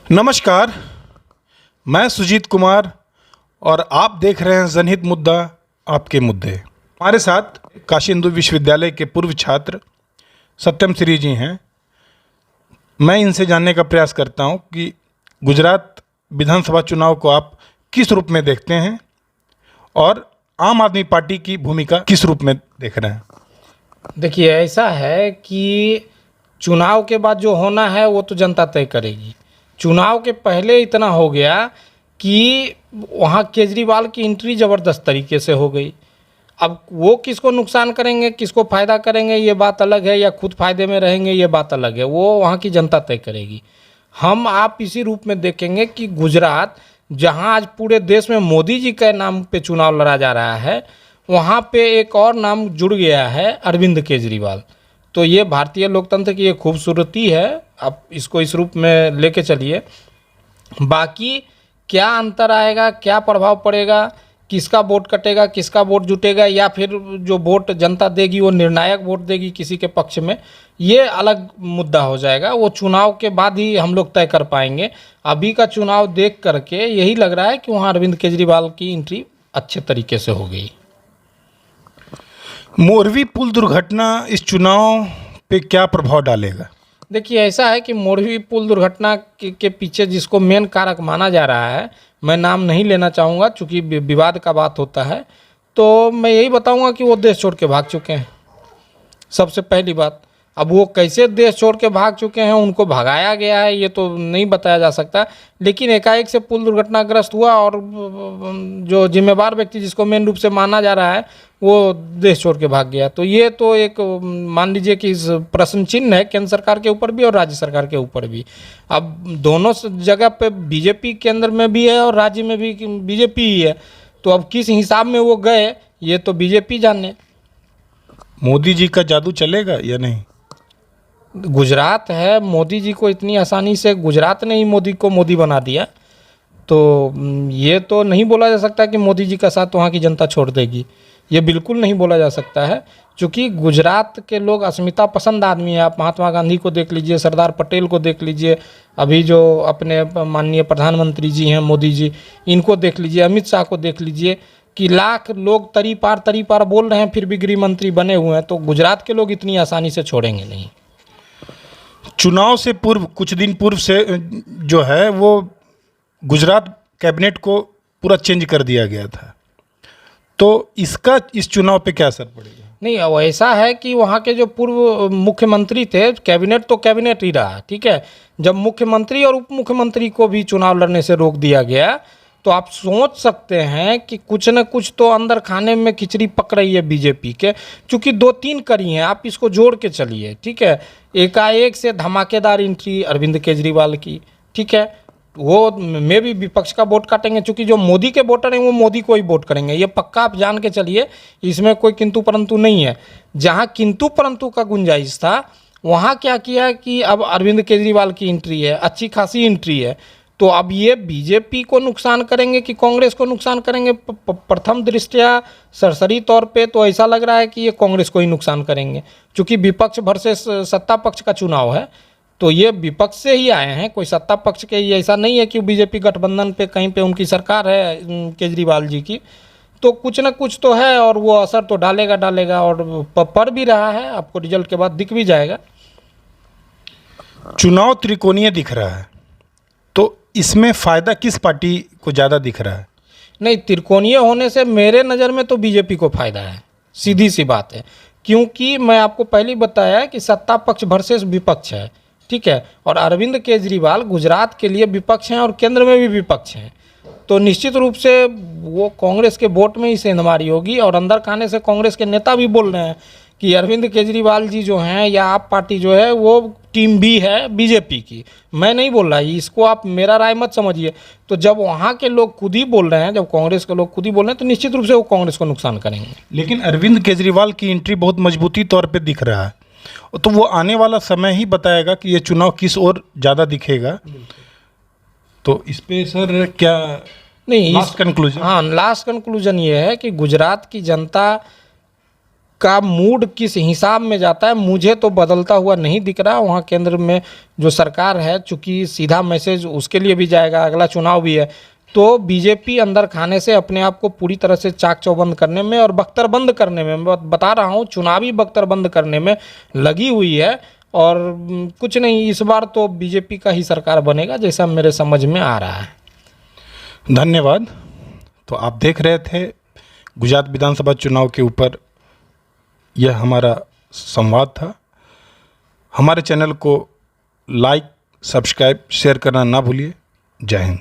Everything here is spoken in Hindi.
नमस्कार, मैं सुजीत कुमार और आप देख रहे हैं जनहित मुद्दा आपके मुद्दे। हमारे साथ काशी हिंदू विश्वविद्यालय के पूर्व छात्र सत्यम श्री जी हैं। मैं इनसे जानने का प्रयास करता हूं कि गुजरात विधानसभा चुनाव को आप किस रूप में देखते हैं और आम आदमी पार्टी की भूमिका किस रूप में देख रहे हैं। देखिए, ऐसा है कि चुनाव के बाद जो होना है वो तो जनता तय करेगी। चुनाव के पहले इतना हो गया कि वहाँ केजरीवाल की एंट्री ज़बरदस्त तरीके से हो गई। अब वो किसको नुकसान करेंगे, किसको फ़ायदा करेंगे, ये बात अलग है, या खुद फ़ायदे में रहेंगे, ये बात अलग है। वो वहाँ की जनता तय करेगी। हम आप इसी रूप में देखेंगे कि गुजरात, जहाँ आज पूरे देश में मोदी जी के नाम पे चुनाव लड़ा जा रहा है, वहाँ पे एक और नाम जुड़ गया है, अरविंद केजरीवाल। तो ये भारतीय लोकतंत्र की एक खूबसूरती है। आप इसको इस रूप में लेके चलिए। बाकी क्या अंतर आएगा, क्या प्रभाव पड़ेगा, किसका वोट कटेगा, किसका वोट जुटेगा, या फिर जो वोट जनता देगी वो निर्णायक वोट देगी किसी के पक्ष में, ये अलग मुद्दा हो जाएगा। वो चुनाव के बाद ही हम लोग तय कर पाएंगे। अभी का चुनाव देख करके यही लग रहा है कि वहाँ अरविंद केजरीवाल की एंट्री अच्छे तरीके से हो गई। मोरवी पुल दुर्घटना इस चुनाव पे क्या प्रभाव डालेगा? देखिए, ऐसा है कि मोरवी पुल दुर्घटना के पीछे जिसको मेन कारक माना जा रहा है, मैं नाम नहीं लेना चाहूँगा चूँकि विवाद का बात होता है, तो मैं यही बताऊँगा कि वो देश छोड़ के भाग चुके हैं। सबसे पहली बात, अब वो कैसे देश छोड़ के भाग चुके हैं, उनको भगाया गया है, ये तो नहीं बताया जा सकता। लेकिन एकाएक से पुल दुर्घटनाग्रस्त हुआ और जो जिम्मेवार व्यक्ति जिसको मेन रूप से माना जा रहा है वो देश छोड़ के भाग गया। तो ये तो एक मान लीजिए कि इस प्रश्न चिन्ह है केंद्र सरकार के ऊपर भी और राज्य सरकार के ऊपर भी। अब दोनों जगह पे बीजेपी केंद्र में भी है और राज्य में भी बीजेपी ही है। तो अब किस हिसाब में वो गए, ये तो बीजेपी जाने। मोदी जी का जादू चलेगा या नहीं? गुजरात है, मोदी जी को इतनी आसानी से गुजरात ने ही मोदी को मोदी बना दिया, तो ये तो नहीं बोला जा सकता कि मोदी जी का साथ वहाँ की जनता छोड़ देगी। ये बिल्कुल नहीं बोला जा सकता है, क्योंकि गुजरात के लोग अस्मिता पसंद आदमी है। आप महात्मा गांधी को देख लीजिए, सरदार पटेल को देख लीजिए, अभी जो अपने माननीय प्रधानमंत्री जी हैं मोदी जी, इनको देख लीजिए, अमित शाह को देख लीजिए कि लाख लोग तरी पार बोल रहे हैं, फिर भी गृह मंत्री बने हुए हैं। तो गुजरात के लोग इतनी आसानी से छोड़ेंगे नहीं। चुनाव से पूर्व, कुछ दिन पूर्व से जो है वो गुजरात कैबिनेट को पूरा चेंज कर दिया गया था, तो इसका इस चुनाव पे क्या असर पड़ेगा? नहीं, अब ऐसा है कि वहाँ के जो पूर्व मुख्यमंत्री थे, कैबिनेट तो कैबिनेट ही रहा, ठीक है। जब मुख्यमंत्री और उप मुख्यमंत्री को भी चुनाव लड़ने से रोक दिया गया, तो आप सोच सकते हैं कि कुछ न कुछ तो अंदर खाने में खिचड़ी पक रही है बीजेपी के। चूँकि 2-3 कड़ी हैं, आप इसको जोड़ के चलिए, ठीक है। एकाएक से धमाकेदार एंट्री अरविंद केजरीवाल की, ठीक है। वो में भी विपक्ष का वोट काटेंगे, चूँकि जो मोदी के वोटर हैं वो मोदी को ही वोट करेंगे, ये पक्का आप जान के चलिए। इसमें कोई किंतु परंतु नहीं है। जहाँ किंतु परंतु का गुंजाइश था, वहाँ क्या किया कि अब अरविंद केजरीवाल की एंट्री है, अच्छी खासी एंट्री है। तो अब ये बीजेपी को नुकसान करेंगे कि कांग्रेस को नुकसान करेंगे? प्रथम दृष्टया सरसरी तौर पे तो ऐसा लग रहा है कि ये कांग्रेस को ही नुकसान करेंगे, क्योंकि विपक्ष वर्सेस सत्ता पक्ष का चुनाव है। तो ये विपक्ष से ही आए हैं, कोई सत्ता पक्ष के। ये ऐसा नहीं है कि बीजेपी गठबंधन पे कहीं पे उनकी सरकार है केजरीवाल जी की। तो कुछ ना कुछ तो है और वो असर तो डालेगा और पड़ भी रहा है। आपको रिजल्ट के बाद दिख भी जाएगा। चुनाव त्रिकोणीय दिख रहा है, तो इसमें फ़ायदा किस पार्टी को ज़्यादा दिख रहा है? नहीं, त्रिकोणीय होने से मेरे नज़र में तो बीजेपी को फ़ायदा है, सीधी सी बात है। क्योंकि मैं आपको पहले ही बताया कि सत्ता पक्ष वर्सेस विपक्ष है, ठीक है। और अरविंद केजरीवाल गुजरात के लिए विपक्ष हैं और केंद्र में भी विपक्ष हैं। तो निश्चित रूप से वो कांग्रेस के वोट में ही सेंधमारी होगी। और अंदर खाने से कांग्रेस के नेता भी बोल रहे हैं कि अरविंद केजरीवाल जी जो हैं, या आप पार्टी जो है, वो टीम बी है बीजेपी की। मैं नहीं बोल रहा, इसको आप मेरा राय मत समझिए। तो जब वहाँ के लोग खुद ही बोल रहे हैं, जब कांग्रेस के लोग खुद ही बोल रहे हैं, तो निश्चित रूप से वो कांग्रेस को नुकसान करेंगे। लेकिन अरविंद केजरीवाल की एंट्री बहुत मजबूती तौर पे दिख रहा है, तो वो आने वाला समय ही बताएगा कि ये चुनाव किस ओर ज़्यादा दिखेगा। तो इस पे सर क्या नहीं, लास्ट कंक्लूजन? हाँ, लास्ट कंक्लूजन ये है कि गुजरात की जनता का मूड किस हिसाब में जाता है मुझे तो बदलता हुआ नहीं दिख रहा। वहाँ केंद्र में जो सरकार है, चूँकि सीधा मैसेज उसके लिए भी जाएगा, अगला चुनाव भी है, तो बीजेपी अंदर खाने से अपने आप को पूरी तरह से चाक चौबंद करने में और बख्तरबंद करने में, मैं बता रहा हूँ, चुनावी बख्तरबंद करने में लगी हुई है। और कुछ नहीं, इस बार तो बीजेपी का ही सरकार बनेगा जैसा मेरे समझ में आ रहा है। धन्यवाद। तो आप देख रहे थे गुजरात विधानसभा चुनाव के ऊपर यह हमारा संवाद था। हमारे चैनल को लाइक, सब्सक्राइब, शेयर करना ना भूलिए। जय हिंद।